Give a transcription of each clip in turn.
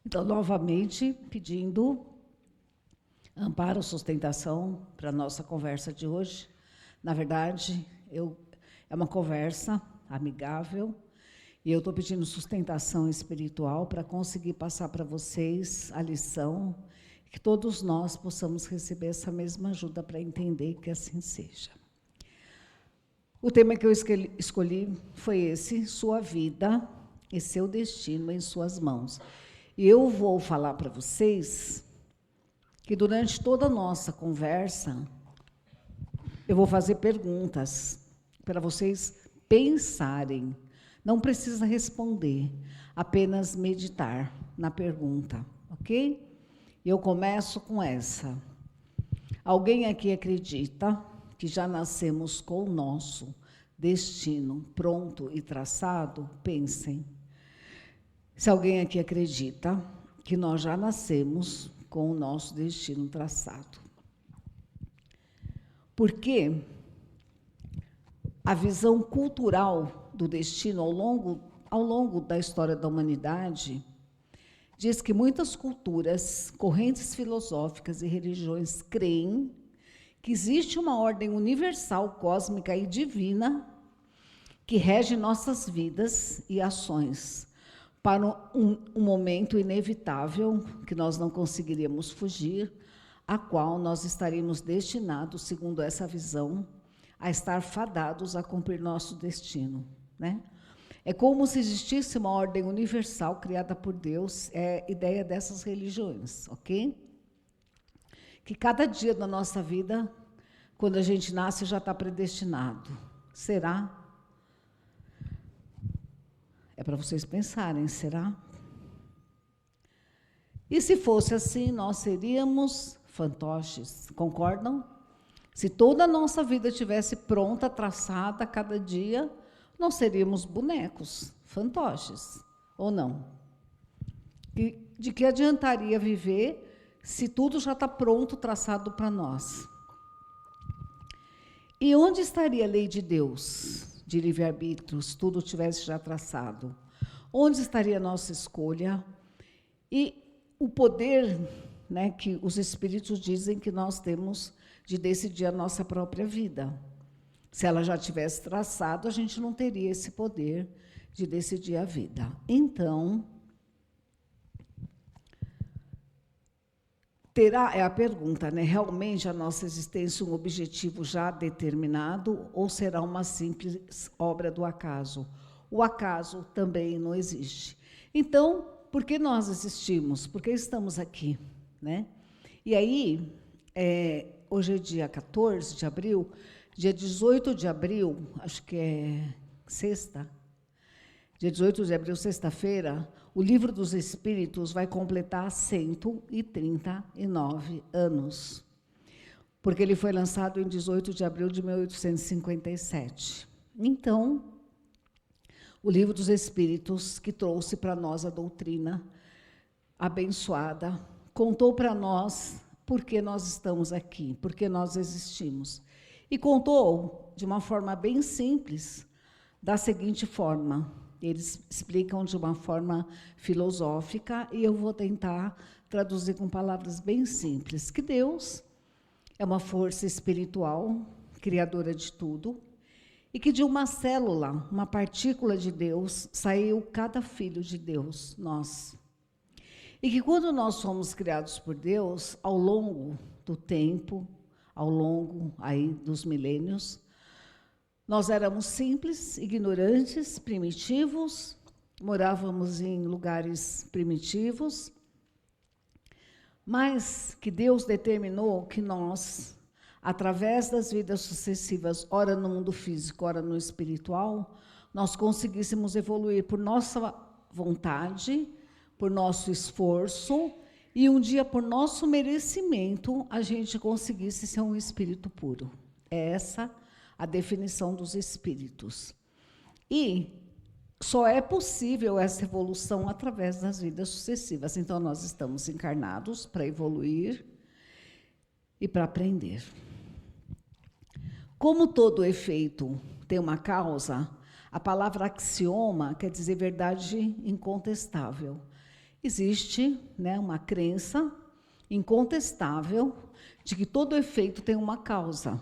Então, novamente, pedindo amparo, sustentação para a nossa conversa de hoje. Na verdade, é uma conversa amigável e eu estou pedindo sustentação espiritual para conseguir passar para vocês a lição, que todos nós possamos receber essa mesma ajuda para entender que assim seja. O tema que eu escolhi foi esse: sua vida e seu destino em suas mãos. E eu vou falar para vocês que durante toda a nossa conversa, eu vou fazer perguntas para vocês pensarem. Não precisa responder, apenas meditar na pergunta, ok? Eu começo com essa. Alguém aqui acredita que já nascemos com o nosso destino pronto e traçado? Pensem. Se alguém aqui acredita que nós já nascemos com o nosso destino traçado. Porque a visão cultural do destino ao longo da história da humanidade diz que muitas culturas, correntes filosóficas e religiões creem que existe uma ordem universal, cósmica e divina que rege nossas vidas e ações para um momento inevitável que nós não conseguiríamos fugir, a qual nós estaríamos destinados, segundo essa visão, a estar fadados a cumprir nosso destino, né? É como se existisse uma ordem universal criada por Deus, é a ideia dessas religiões, ok? Que cada dia da nossa vida, quando a gente nasce, já está predestinado. Será? É para vocês pensarem, será? E se fosse assim, nós seríamos fantoches, concordam? Se toda a nossa vida tivesse pronta, traçada, cada dia, nós seríamos bonecos, fantoches, ou não? E de que adiantaria viver se tudo já está pronto, traçado para nós? E onde estaria a lei de Deus, de livre-arbítrio, se tudo tivesse já traçado? Onde estaria a nossa escolha? E o poder, né, que os espíritos dizem que nós temos de decidir a nossa própria vida. Se ela já tivesse traçado, a gente não teria esse poder de decidir a vida. Então, é a pergunta, né? Realmente a nossa existência um objetivo já determinado ou será uma simples obra do acaso? O acaso também não existe. Então, por que nós existimos? Por que estamos aqui, né? E aí, hoje é dia 14 de abril, dia 18 de abril, acho que é sexta, dia 18 de abril, sexta-feira, o Livro dos Espíritos vai completar 139 anos, porque ele foi lançado em 18 de abril de 1857. Então, o Livro dos Espíritos, que trouxe para nós a doutrina abençoada, contou para nós por que nós estamos aqui, por que nós existimos. E contou de uma forma bem simples, da seguinte forma. Eles explicam de uma forma filosófica e eu vou tentar traduzir com palavras bem simples, que Deus é uma força espiritual, criadora de tudo, e que de uma célula, uma partícula de Deus, saiu cada filho de Deus, nós. E que quando nós fomos criados por Deus, ao longo do tempo, ao longo aí dos milênios, nós éramos simples, ignorantes, primitivos, morávamos em lugares primitivos, mas que Deus determinou que nós, através das vidas sucessivas, ora no mundo físico, ora no espiritual, nós conseguíssemos evoluir por nossa vontade, por nosso esforço, e um dia, por nosso merecimento, a gente conseguisse ser um espírito puro. É essa a definição dos espíritos. E só é possível essa evolução através das vidas sucessivas. Então, nós estamos encarnados para evoluir e para aprender. Como todo efeito tem uma causa, a palavra axioma quer dizer verdade incontestável. Existe, né, uma crença incontestável de que todo efeito tem uma causa.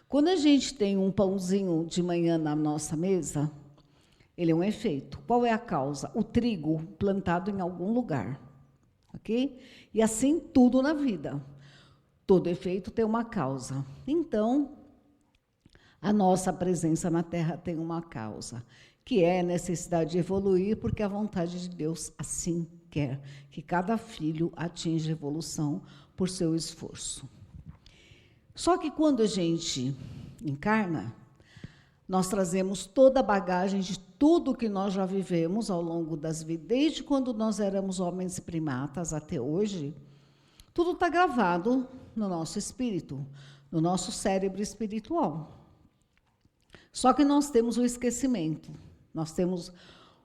Quando a gente tem um pãozinho de manhã na nossa mesa, ele é um efeito. Qual é a causa? O trigo plantado em algum lugar. Ok? E assim tudo na vida. Todo efeito tem uma causa. Então, a nossa presença na Terra tem uma causa, que é a necessidade de evoluir, porque a vontade de Deus assim quer, que cada filho atinja a evolução por seu esforço. Só que quando a gente encarna, nós trazemos toda a bagagem de tudo que nós já vivemos ao longo das vidas, desde quando nós éramos homens e primatas até hoje. Tudo está gravado no nosso espírito, no nosso cérebro espiritual. Só que nós temos o esquecimento, nós temos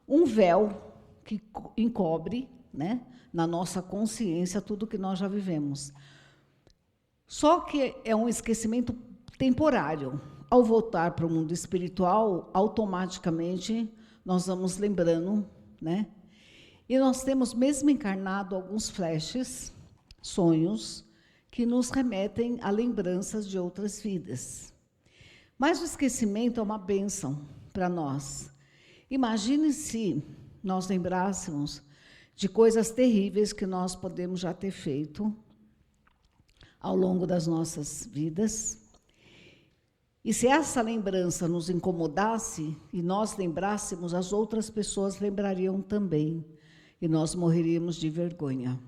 um véu que encobre, né, na nossa consciência tudo que nós já vivemos. Só que é um esquecimento temporário. Ao voltar para o mundo espiritual, automaticamente nós vamos lembrando, né? E nós temos, mesmo encarnado, alguns flashes, sonhos, que nos remetem a lembranças de outras vidas. Mas o esquecimento é uma bênção para nós. Imagine se nós lembrássemos de coisas terríveis que nós podemos já ter feito ao longo das nossas vidas. E se essa lembrança nos incomodasse e nós lembrássemos, as outras pessoas lembrariam também, e nós morreríamos de vergonha.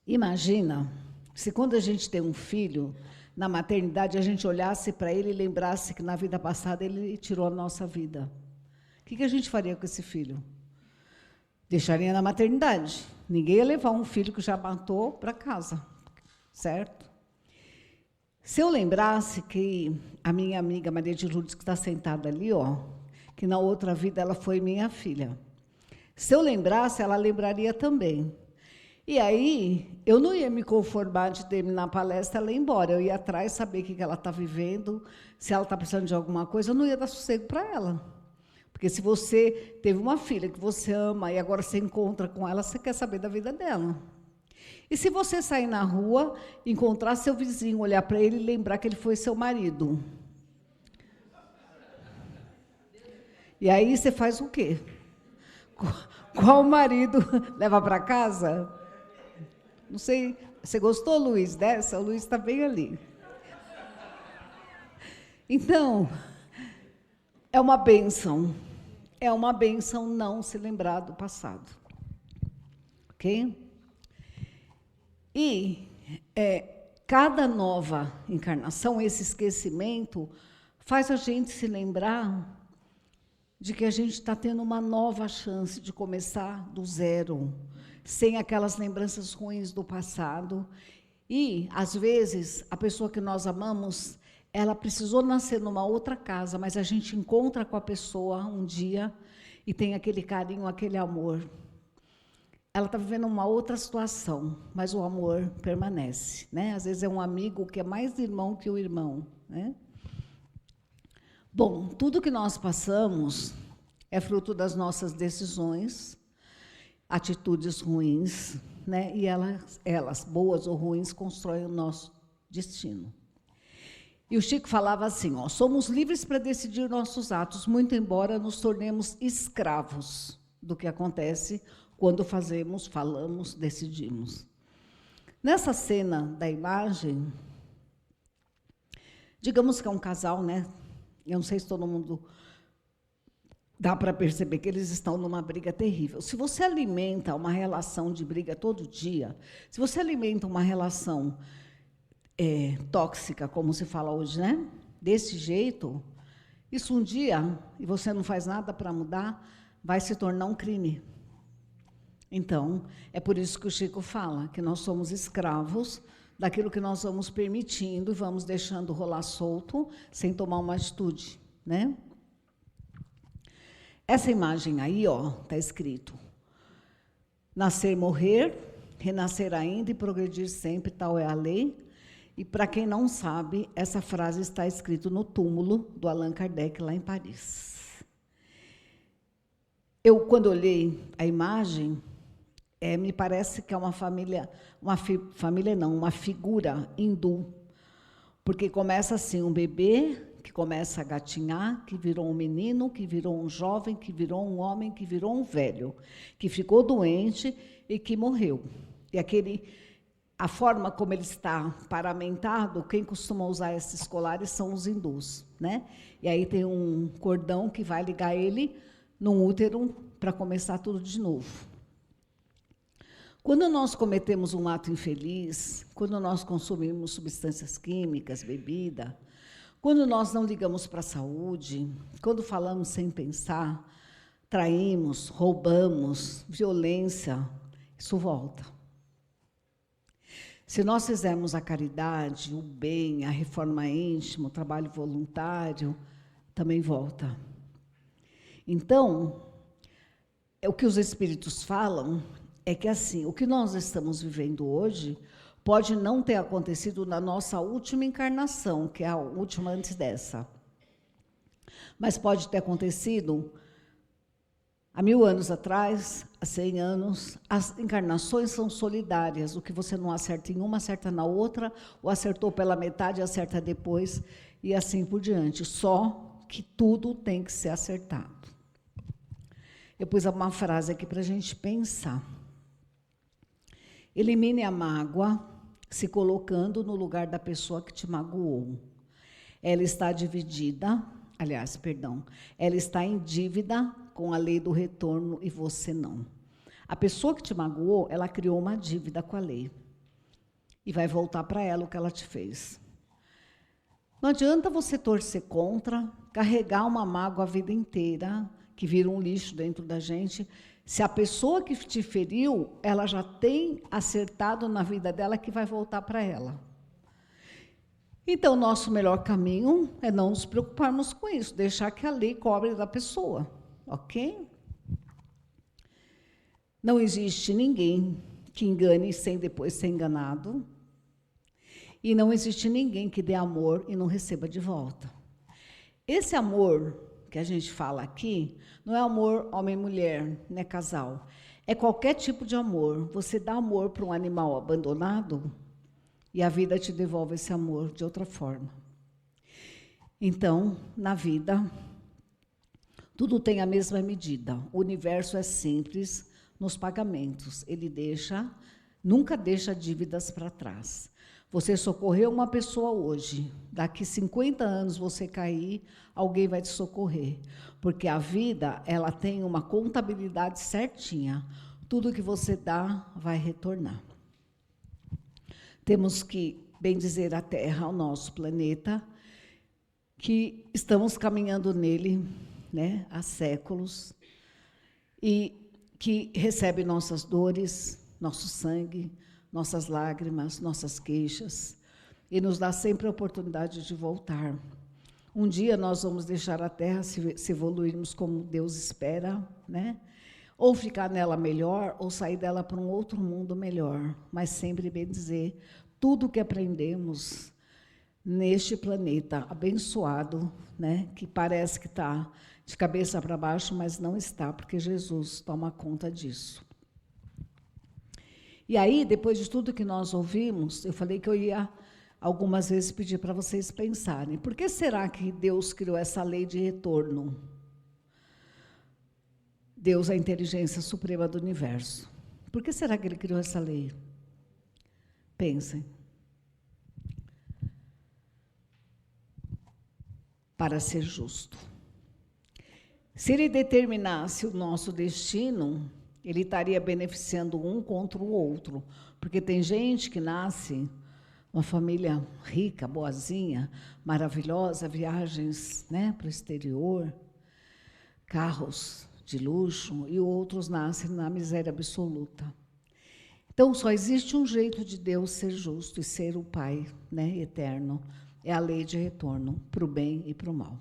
Imagina se quando a gente tem um filho, na maternidade, a gente olhasse para ele e lembrasse que na vida passada ele tirou a nossa vida. O que a gente faria com esse filho? Deixaria na maternidade. Ninguém ia levar um filho que já matou para casa, certo? Se eu lembrasse que a minha amiga Maria de Lourdes, que está sentada ali, ó, que na outra vida ela foi minha filha. Se eu lembrasse, ela lembraria também. E aí, eu não ia me conformar de terminar a palestra e ela ir embora. Eu ia atrás, saber o que ela está vivendo, se ela está precisando de alguma coisa, eu não ia dar sossego para ela. Porque se você teve uma filha que você ama e agora você encontra com ela, você quer saber da vida dela. E se você sair na rua, encontrar seu vizinho, olhar para ele e lembrar que ele foi seu marido? E aí você faz o quê? Qual marido leva para casa? Não sei, você gostou, Luiz, dessa? O Luiz está bem ali. Então, é uma bênção não se lembrar do passado. Ok? E cada nova encarnação, esse esquecimento, faz a gente se lembrar de que a gente está tendo uma nova chance de começar do zero, sem aquelas lembranças ruins do passado. E, às vezes, a pessoa que nós amamos, ela precisou nascer numa outra casa, mas a gente encontra com a pessoa um dia e tem aquele carinho, aquele amor. Ela está vivendo uma outra situação, mas o amor permanece, né? Às vezes é um amigo que é mais irmão que o irmão, né? Bom, tudo que nós passamos é fruto das nossas decisões, atitudes ruins, né? E elas, boas ou ruins, constroem o nosso destino. E o Chico falava assim, ó, somos livres para decidir nossos atos, muito embora nos tornemos escravos do que acontece quando fazemos, falamos, decidimos. Nessa cena da imagem, digamos que é um casal, né? Eu não sei se todo mundo dá para perceber que eles estão numa briga terrível. Se você alimenta uma relação de briga todo dia, se você alimenta uma relação tóxica, como se fala hoje, né? Desse jeito, isso um dia, e você não faz nada para mudar, vai se tornar um crime. Então, é por isso que o Chico fala que nós somos escravos daquilo que nós vamos permitindo e vamos deixando rolar solto sem tomar uma atitude, né? Essa imagem aí, ó, está escrito: nascer, morrer, renascer ainda e progredir sempre, tal é a lei. E, para quem não sabe, essa frase está escrita no túmulo do Allan Kardec, lá em Paris. Eu, quando olhei a imagem, me parece que é uma família, uma figura hindu, porque começa assim, um bebê que começa a gatinhar, que virou um menino, que virou um jovem, que virou um homem, que virou um velho, que ficou doente e que morreu. E a forma como ele está paramentado, quem costuma usar esses colares são os hindus, né? E aí tem um cordão que vai ligar ele num útero para começar tudo de novo. Quando nós cometemos um ato infeliz, quando nós consumimos substâncias químicas, bebida, quando nós não ligamos para a saúde, quando falamos sem pensar, traímos, roubamos, violência, isso volta. Se nós fizermos a caridade, o bem, a reforma íntima, o trabalho voluntário, também volta. Então, o que os espíritos falam é que, assim, o que nós estamos vivendo hoje pode não ter acontecido na nossa última encarnação, que é a última antes dessa. Mas pode ter acontecido há 1000 anos atrás, há 100 anos. As encarnações são solidárias. O que você não acerta em uma, acerta na outra, ou acertou pela metade, acerta depois, e assim por diante. Só que tudo tem que ser acertado. Eu pus uma frase aqui para a gente pensar. Elimine a mágoa, se colocando no lugar da pessoa que te magoou. Ela está ela está em dívida com a lei do retorno e você não. A pessoa que te magoou, ela criou uma dívida com a lei. E vai voltar para ela o que ela te fez. Não adianta você torcer contra, carregar uma mágoa a vida inteira, que vira um lixo dentro da gente. Se a pessoa que te feriu, ela já tem acertado na vida dela que vai voltar para ela. Então, nosso melhor caminho é não nos preocuparmos com isso, deixar que a lei cobre da pessoa, ok? Não existe ninguém que engane sem depois ser enganado, e não existe ninguém que dê amor e não receba de volta. Esse amor que a gente fala aqui, não é amor homem-mulher, né, casal. É qualquer tipo de amor. Você dá amor para um animal abandonado e a vida te devolve esse amor de outra forma. Então, na vida, tudo tem a mesma medida. O universo é simples nos pagamentos. Ele nunca deixa dívidas para trás. Você socorreu uma pessoa hoje, daqui 50 anos você cair, alguém vai te socorrer. Porque a vida, ela tem uma contabilidade certinha. Tudo que você dá vai retornar. Temos que bendizer a Terra, o nosso planeta, que estamos caminhando nele, né, há séculos, e que recebe nossas dores, nosso sangue, nossas lágrimas, nossas queixas, e nos dá sempre a oportunidade de voltar. Um dia nós vamos deixar a Terra se evoluirmos como Deus espera, né? Ou ficar nela melhor, ou sair dela para um outro mundo melhor, mas sempre bem dizer, tudo que aprendemos neste planeta abençoado, né? Que parece que está de cabeça para baixo, mas não está, porque Jesus toma conta disso. E aí, depois de tudo que nós ouvimos, eu falei que eu ia algumas vezes pedir para vocês pensarem. Por que será que Deus criou essa lei de retorno? Deus é a inteligência suprema do universo. Por que será que Ele criou essa lei? Pensem. Para ser justo. Se Ele determinasse o nosso destino, Ele estaria beneficiando um contra o outro, porque tem gente que nasce uma família rica, boazinha, maravilhosa, viagens, né, para o exterior, carros de luxo, e outros nascem na miséria absoluta. Então, só existe um jeito de Deus ser justo e ser o Pai, né, eterno, é a lei de retorno, para o bem e para o mal.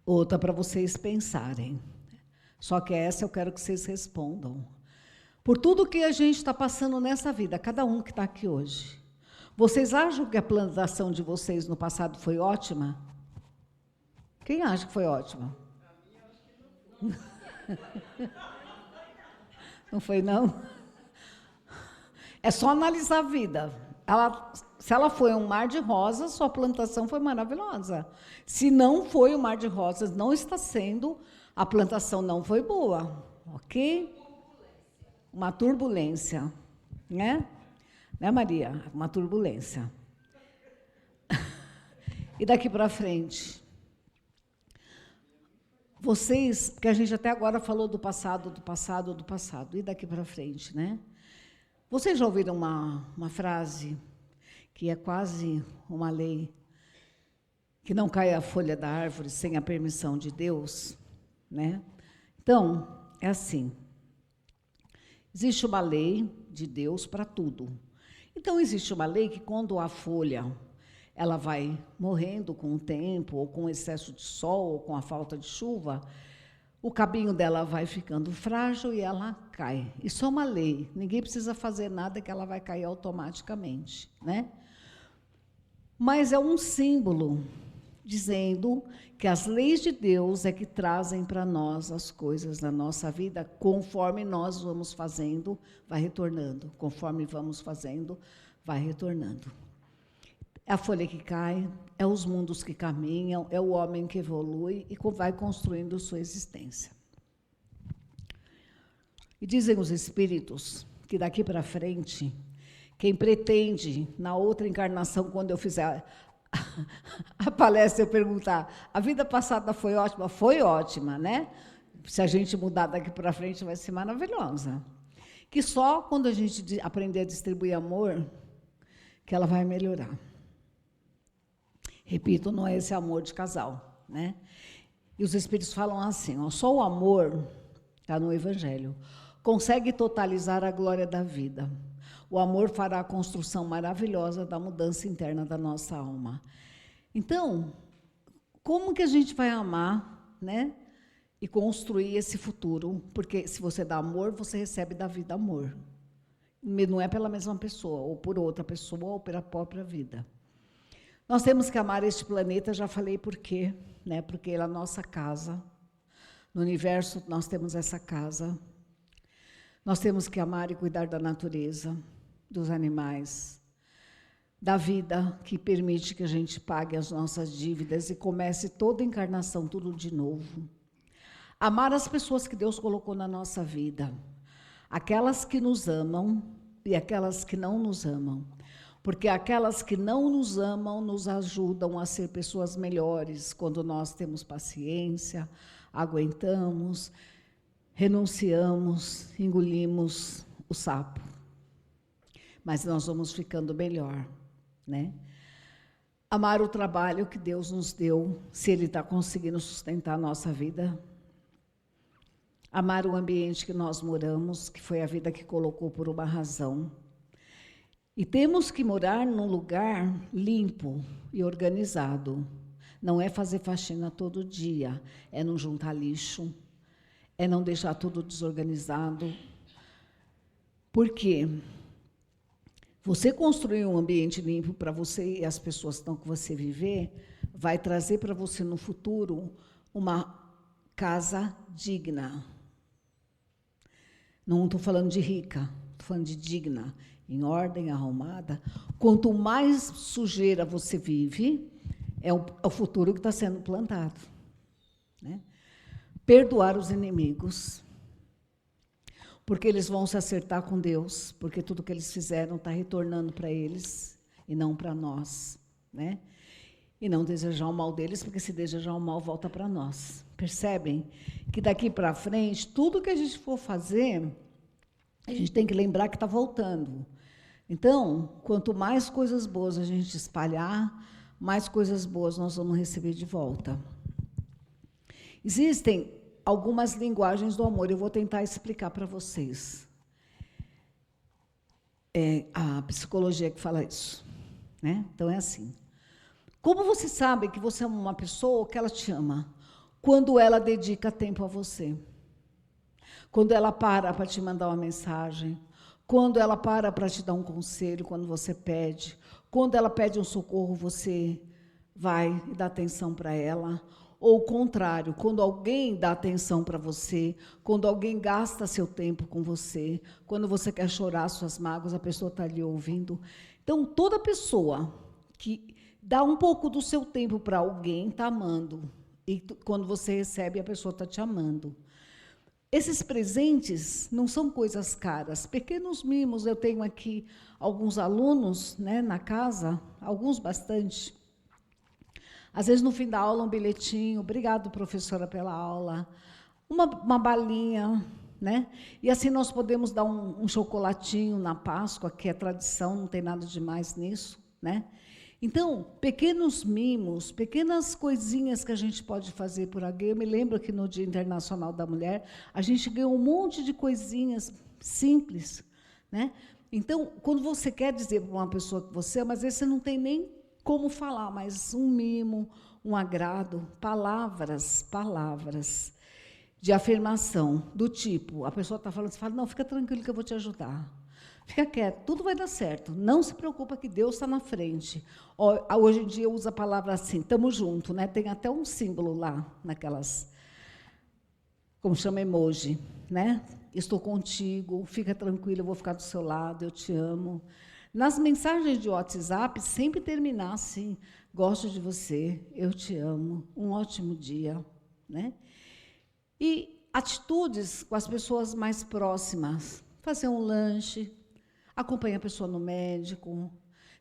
Outra para vocês pensarem. Só que essa eu quero que vocês respondam. Por tudo que a gente está passando nessa vida, cada um que está aqui hoje, vocês acham que a plantação de vocês no passado foi ótima? Quem acha que foi ótima? Não foi, não? É só analisar a vida. Se ela foi um mar de rosas, sua plantação foi maravilhosa. Se não foi um mar de rosas, não está sendo, a plantação não foi boa, ok? Uma turbulência, né? Né, Maria? Uma turbulência. E daqui para frente? Vocês, porque a gente até agora falou do passado, e daqui para frente, né? Vocês já ouviram uma frase que é quase uma lei, que não cai a folha da árvore sem a permissão de Deus, né? Então, é assim, existe uma lei de Deus para tudo. Então, existe uma lei que quando a folha ela vai morrendo com o tempo, ou com o excesso de sol, ou com a falta de chuva, o cabinho dela vai ficando frágil e ela cai. Isso é uma lei, ninguém precisa fazer nada que ela vai cair automaticamente, né? Mas é um símbolo dizendo que as leis de Deus é que trazem para nós as coisas da nossa vida, conforme nós vamos fazendo, vai retornando. Conforme vamos fazendo, vai retornando. É a folha que cai, é os mundos que caminham, é o homem que evolui e vai construindo sua existência. E dizem os espíritos que daqui para frente, quem pretende, na outra encarnação, quando eu fizer a palestra, eu perguntar, a vida passada foi ótima? Foi ótima, né? Se a gente mudar daqui para frente, vai ser maravilhosa. Que só quando a gente aprender a distribuir amor, que ela vai melhorar. Repito, não é esse amor de casal, né? E os espíritos falam assim, ó, só o amor, está no Evangelho, consegue totalizar a glória da vida. O amor fará a construção maravilhosa da mudança interna da nossa alma. Então, como que a gente vai amar, né? E construir esse futuro? Porque se você dá amor, você recebe da vida amor. Não é pela mesma pessoa, ou por outra pessoa, ou pela própria vida. Nós temos que amar este planeta, já falei por quê, né? Porque ele é a nossa casa. No universo, nós temos essa casa. Nós temos que amar e cuidar da natureza, dos animais, da vida que permite que a gente pague as nossas dívidas e comece toda a encarnação, tudo de novo. Amar as pessoas que Deus colocou na nossa vida, aquelas que nos amam e aquelas que não nos amam. Porque aquelas que não nos amam nos ajudam a ser pessoas melhores quando nós temos paciência, aguentamos, renunciamos, engolimos o sapo. Mas nós vamos ficando melhor, né? Amar o trabalho que Deus nos deu, se Ele está conseguindo sustentar a nossa vida. Amar o ambiente que nós moramos, que foi a vida que colocou por uma razão. E temos que morar num lugar limpo e organizado. Não é fazer faxina todo dia, é não juntar lixo, é não deixar tudo desorganizado. Por quê? Você construir um ambiente limpo para você e as pessoas que estão com você viver, vai trazer para você no futuro uma casa digna. Não estou falando de rica, estou falando de digna. Em ordem, arrumada. Quanto mais sujeira você vive, é o futuro que está sendo plantado, né? Perdoar os inimigos, porque eles vão se acertar com Deus, porque tudo que eles fizeram está retornando para eles e não para nós, né? E não desejar o mal deles, porque se desejar o mal, volta para nós. Percebem? Que daqui para frente, tudo que a gente for fazer, a gente tem que lembrar que está voltando. Então, quanto mais coisas boas a gente espalhar, mais coisas boas nós vamos receber de volta. Existem algumas linguagens do amor, eu vou tentar explicar para vocês. É a psicologia que fala isso, né? Então, é assim. Como você sabe que você é uma pessoa que ela te ama? Quando ela dedica tempo a você. Quando ela para te mandar uma mensagem. Quando ela para te dar um conselho, quando você pede. Quando ela pede um socorro, você vai e dá atenção para ela. ou o contrário, quando alguém dá atenção para você, quando alguém gasta seu tempo com você, quando você quer chorar suas mágoas, a pessoa está ali ouvindo. Então, toda pessoa que dá um pouco do seu tempo para alguém está amando. E quando você recebe, a pessoa está te amando. Esses presentes não são coisas caras, pequenos mimos. Eu tenho aqui alguns alunos, né, na casa, alguns bastante. Às vezes, no fim da aula, um bilhetinho, obrigado, professora, pela aula, uma balinha, né? E assim nós podemos dar um chocolatinho na Páscoa, que é tradição, não tem nada de mais nisso, né? Então, pequenos mimos, pequenas coisinhas que a gente pode fazer por alguém. Eu me lembro que no Dia Internacional da Mulher, a gente ganhou um monte de coisinhas simples, né? Então, quando você quer dizer para uma pessoa que você ama, às vezes você não tem nem como falar, mas um mimo, um agrado, palavras de afirmação, do tipo, a pessoa está falando, você fala, não, fica tranquilo que eu vou te ajudar. Fica quieto, tudo vai dar certo. Não se preocupa que Deus está na frente. Hoje em dia usa a palavra assim, estamos juntos, né? Tem até um símbolo lá, naquelas, como chama, emoji, né? Estou contigo, fica tranquilo, eu vou ficar do seu lado, eu te amo. Nas mensagens de WhatsApp, sempre terminar assim, gosto de você, eu te amo, um ótimo dia, né? E atitudes com as pessoas mais próximas, fazer um lanche, acompanhar a pessoa no médico,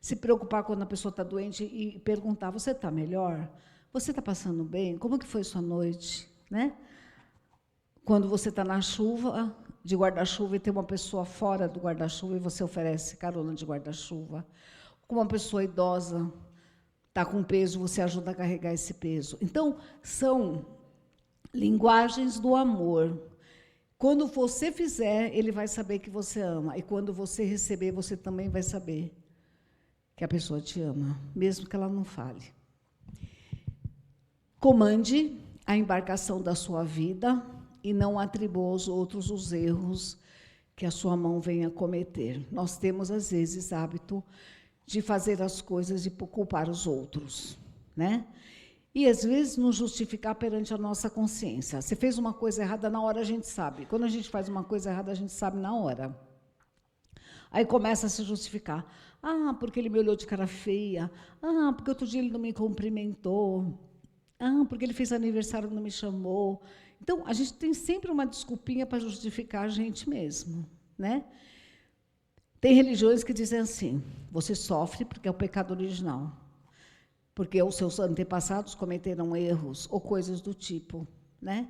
se preocupar quando a pessoa está doente e perguntar, você está melhor? Você está passando bem? Como que foi sua noite? Né? Quando você está na chuva, de guarda-chuva, e tem uma pessoa fora do guarda-chuva e você oferece carona de guarda-chuva. Com uma pessoa idosa, está com peso, você ajuda a carregar esse peso. Então, são linguagens do amor. Quando você fizer, ele vai saber que você ama. E quando você receber, você também vai saber que a pessoa te ama, mesmo que ela não fale. Comande a embarcação da sua vida e não atribua aos outros os erros que a sua mão venha cometer. Nós temos, às vezes, hábito de fazer as coisas e culpar os outros, né? E, às vezes, nos justificar perante a nossa consciência. Você fez uma coisa errada, na hora a gente sabe. Quando a gente faz uma coisa errada, a gente sabe na hora. Aí começa a se justificar. Ah, porque ele me olhou de cara feia. Ah, porque outro dia ele não me cumprimentou. Ah, porque ele fez aniversário e não me chamou. Então, a gente tem sempre uma desculpinha para justificar a gente mesmo, né? Tem religiões que dizem assim, você sofre porque é o pecado original. Porque os seus antepassados cometeram erros ou coisas do tipo, né?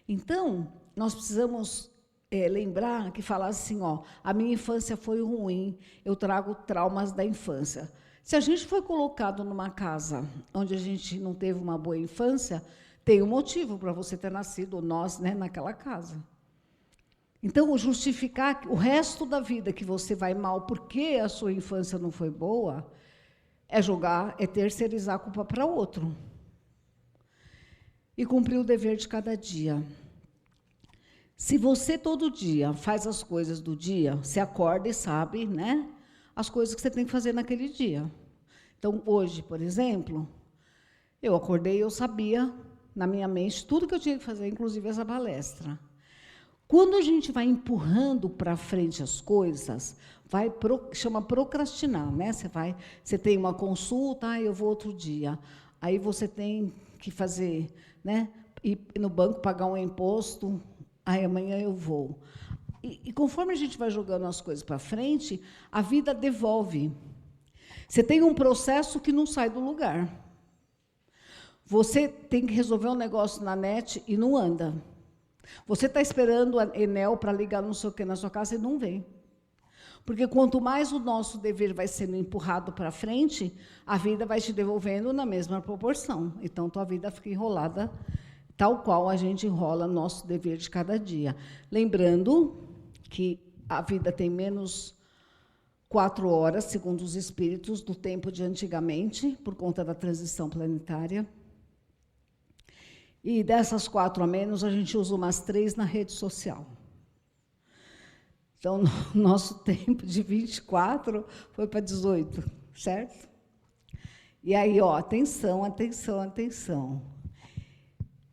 Então, nós precisamos lembrar que falar assim, ó, a minha infância foi ruim, eu trago traumas da infância. Se a gente foi colocado numa casa onde a gente não teve uma boa infância, tem um motivo para você ter nascido, nós, né, naquela casa. Então, justificar o resto da vida que você vai mal porque a sua infância não foi boa, é terceirizar a culpa para outro. E cumprir o dever de cada dia. Se você todo dia faz as coisas do dia, você acorda e sabe, né, as coisas que você tem que fazer naquele dia. Então, hoje, por exemplo, eu acordei e eu sabia, na minha mente, tudo que eu tinha que fazer, inclusive essa palestra. Quando a gente vai empurrando para frente as coisas, chama procrastinar, né? Você tem uma consulta, eu vou outro dia. Aí você tem que fazer, né? Ir no banco pagar um imposto, aí amanhã eu vou. E conforme a gente vai jogando as coisas para frente, a vida devolve. Você tem um processo que não sai do lugar. Você tem que resolver um negócio na net e não anda. Você está esperando a Enel para ligar não sei o que na sua casa e não vem. Porque quanto mais o nosso dever vai sendo empurrado para frente, a vida vai te devolvendo na mesma proporção. Então, tua vida fica enrolada, tal qual a gente enrola nosso dever de cada dia. Lembrando que a vida tem menos 4 horas, segundo os espíritos, do tempo de antigamente, por conta da transição planetária. E dessas 4 a menos, a gente usa umas 3 na rede social. Então, nosso tempo de 24 foi para 18, certo? E aí, ó, atenção, atenção, atenção.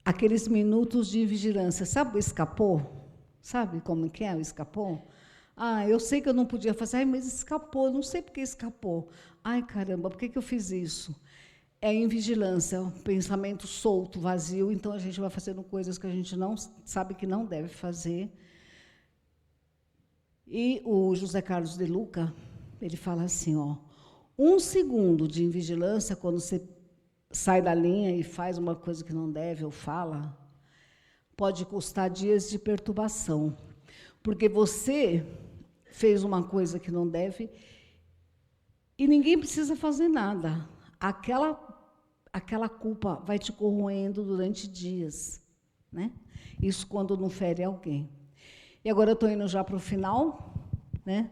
aqueles minutos de vigilância. Sabe o escapou? Sabe como que é o escapou? Ah, eu sei que eu não podia fazer, mas escapou, não sei por que escapou. Ai, caramba, por que eu fiz isso? É em vigilância, um pensamento solto, vazio, então a gente vai fazendo coisas que a gente não sabe que não deve fazer. E o José Carlos de Luca, ele fala assim, ó, 1 segundo de invigilância, quando você sai da linha e faz uma coisa que não deve ou fala, pode custar dias de perturbação, porque você fez uma coisa que não deve e ninguém precisa fazer nada. Aquela culpa vai te corroendo durante dias, né? Isso quando não fere alguém. E agora eu estou indo já para o final, né?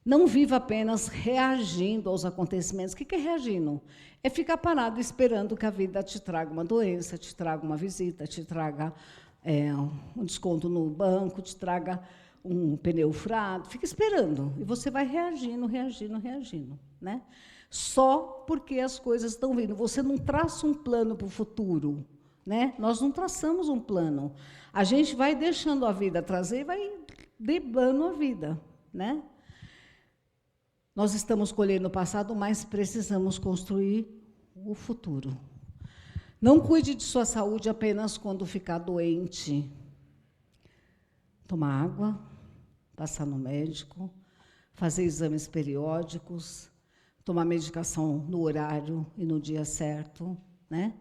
Não viva apenas reagindo aos acontecimentos. O que é reagindo? É ficar parado esperando que a vida te traga uma doença, te traga uma visita, te traga um desconto no banco, te traga um pneu furado. Fica esperando. E você vai reagindo, né? Só porque as coisas estão vindo. Você não traça um plano para o futuro, né? Nós não traçamos um plano. A gente vai deixando a vida trazer e vai driblando a vida, né? Nós estamos colhendo o passado, mas precisamos construir o futuro. Não cuide de sua saúde apenas quando ficar doente. Tomar água, passar no médico, fazer exames periódicos, tomar medicação no horário e no dia certo, né?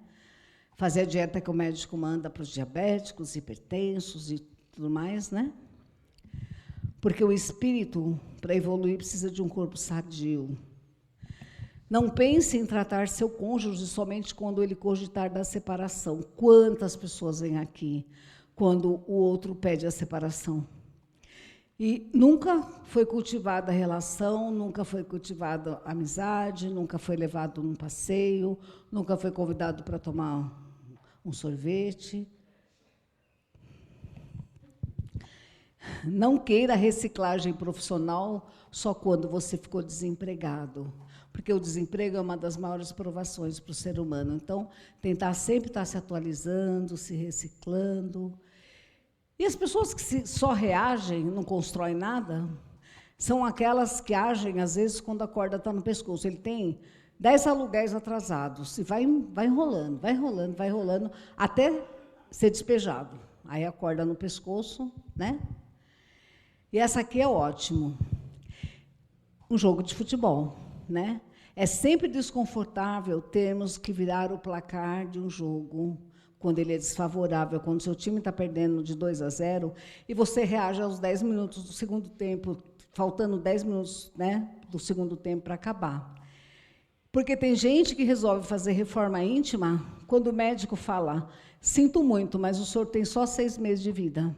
Fazer a dieta que o médico manda para os diabéticos, hipertensos e tudo mais, né? Porque o espírito, para evoluir, precisa de um corpo sadio. Não pense em tratar seu cônjuge somente quando ele cogitar da separação. Quantas pessoas vêm aqui quando o outro pede a separação? E nunca foi cultivada a relação, nunca foi cultivada a amizade, nunca foi levado num passeio, nunca foi convidado para tomar um sorvete. Não queira reciclagem profissional só quando você ficou desempregado, porque o desemprego é uma das maiores provações para o ser humano. Então, tentar sempre estar se atualizando, se reciclando. E as pessoas que só reagem, não constroem nada, são aquelas que agem, às vezes, quando a corda está no pescoço. Ele tem 10 aluguéis atrasados, e vai enrolando, até ser despejado. Aí a corda no pescoço, né? E essa aqui é ótimo. Um jogo de futebol, né? É sempre desconfortável termos que virar o placar de um jogo quando ele é desfavorável, quando seu time está perdendo de 2-0 e você reage aos 10 minutos do segundo tempo, faltando 10 minutos, né, do segundo tempo para acabar. Porque tem gente que resolve fazer reforma íntima quando o médico fala, sinto muito, mas o senhor tem só 6 meses de vida.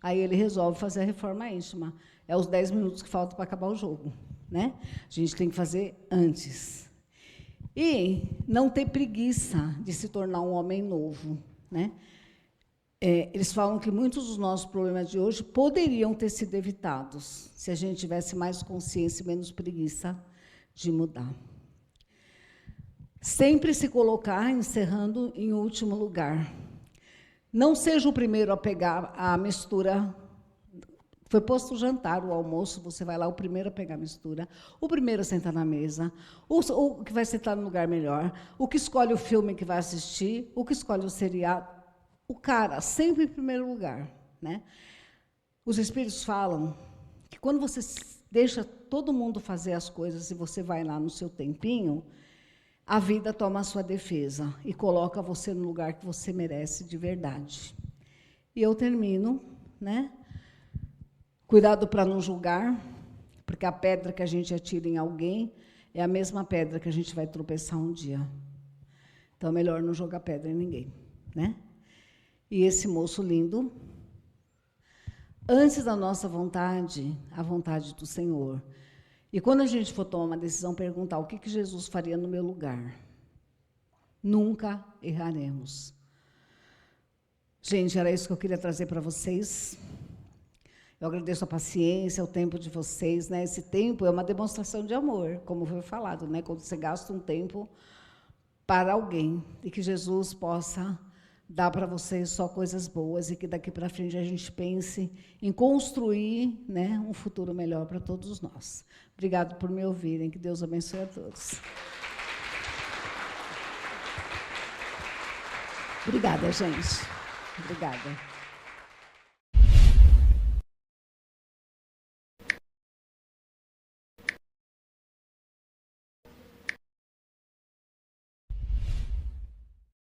Aí ele resolve fazer a reforma íntima. É os 10 minutos que faltam para acabar o jogo, né? A gente tem que fazer antes. E não ter preguiça de se tornar um homem novo, né? Eles falam que muitos dos nossos problemas de hoje poderiam ter sido evitados se a gente tivesse mais consciência e menos preguiça de mudar. Sempre se colocar, encerrando, em último lugar. Não seja o primeiro a pegar a mistura. Foi posto o jantar, o almoço, você vai lá, o primeiro a pegar a mistura, o primeiro a sentar na mesa, o que vai sentar no lugar melhor, o que escolhe o filme que vai assistir, o que escolhe o seriado. O cara, sempre em primeiro lugar, né? Os espíritos falam que quando você deixa todo mundo fazer as coisas e você vai lá no seu tempinho, a vida toma a sua defesa e coloca você no lugar que você merece de verdade. E eu termino, né? Cuidado para não julgar, porque a pedra que a gente atira em alguém é a mesma pedra que a gente vai tropeçar um dia. Então, é melhor não jogar pedra em ninguém, né? E esse moço lindo, antes da nossa vontade, a vontade do Senhor. E quando a gente for tomar uma decisão, perguntar o que Jesus faria no meu lugar. Nunca erraremos. Gente, era isso que eu queria trazer para vocês. Eu agradeço a paciência, o tempo de vocês, né? Esse tempo é uma demonstração de amor, como foi falado, né? Quando você gasta um tempo para alguém, e que Jesus possa dar para vocês só coisas boas, e que daqui para frente a gente pense em construir, né, um futuro melhor para todos nós. Obrigado por me ouvirem, que Deus abençoe a todos. Obrigada, gente. Obrigada.